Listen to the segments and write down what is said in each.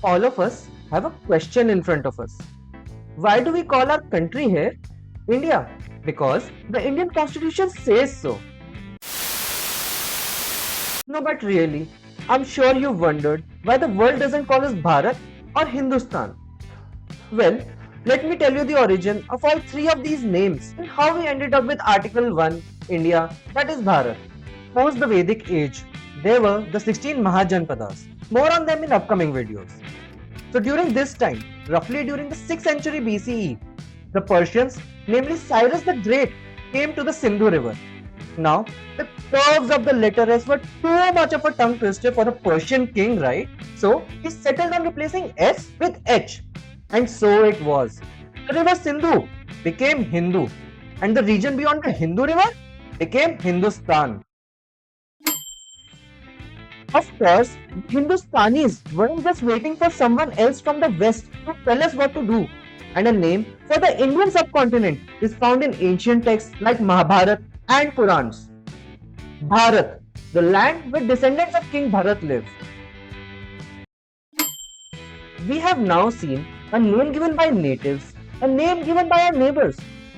All of us have a question in front of us. Why do we call our country here India? Because the Indian Constitution says so. No, but really, I'm sure you've wondered why the world doesn't call us Bharat or Hindustan. Well, let me tell you the origin of all three of these names and how we ended up with Article 1, India, that is Bharat. Post the Vedic age, there were the 16 Mahajanpadas. More on them in upcoming videos. So during this time, roughly during the 6th century BCE, the Persians, namely Cyrus the Great, came to the Sindhu river. Now, the curves of the letter S were too much of a tongue twister for the Persian king, right? So, he settled on replacing S with H. And so it was. The river Sindhu became Hindu, and the region beyond the Hindu river became Hindustan. Of course, Hindustanis weren't just waiting for someone else from the west to tell us what to do. And a name for the Indian subcontinent is found in ancient texts like Mahabharata and Purans. Bharat, the land where descendants of King Bharat live. We have now seen a name given by natives, a name given by our neighbors.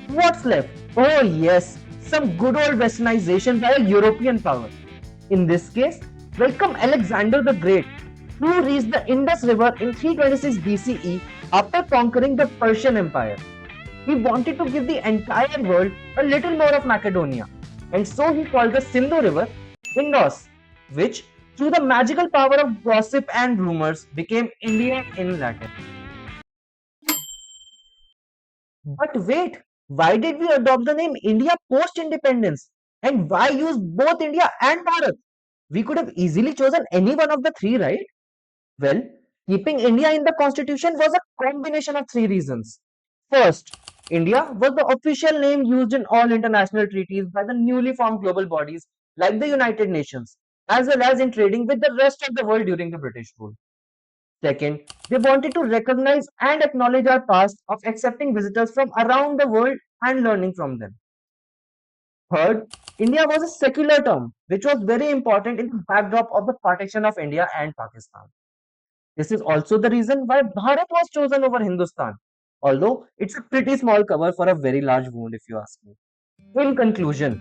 What's left? Oh yes, some good old westernization by a European power. In this case, welcome Alexander the Great, who reached the Indus River in 326 BCE after conquering the Persian Empire. He wanted to give the entire world a little more of Macedonia, and so he called the Sindhu River Indus, which, through the magical power of gossip and rumors, became India in Latin. But wait, why did we adopt the name India post-independence? And why use both India and Bharat? We could have easily chosen any one of the three, right? Well, keeping India in the constitution was a combination of three reasons. First, India was the official name used in all international treaties by the newly formed global bodies like the United Nations, as well as in trading with the rest of the world during the British rule. Second, they wanted to recognize and acknowledge our past of accepting visitors from around the world and learning from them. Third, India was a secular term, which was very important in the backdrop of the partition of India and Pakistan. This is also the reason why Bharat was chosen over Hindustan, although it's a pretty small cover for a very large wound, if you ask me. In conclusion,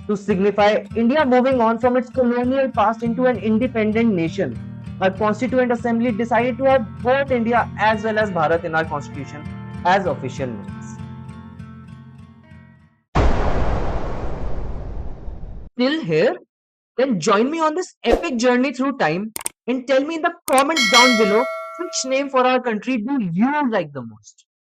to signify India moving on from its colonial past into an independent nation, our Constituent Assembly decided to have both India as well as Bharat in our constitution as official names. Still here? Then join me on this epic journey through time and tell me in the comments down below which name for our country do you like the most.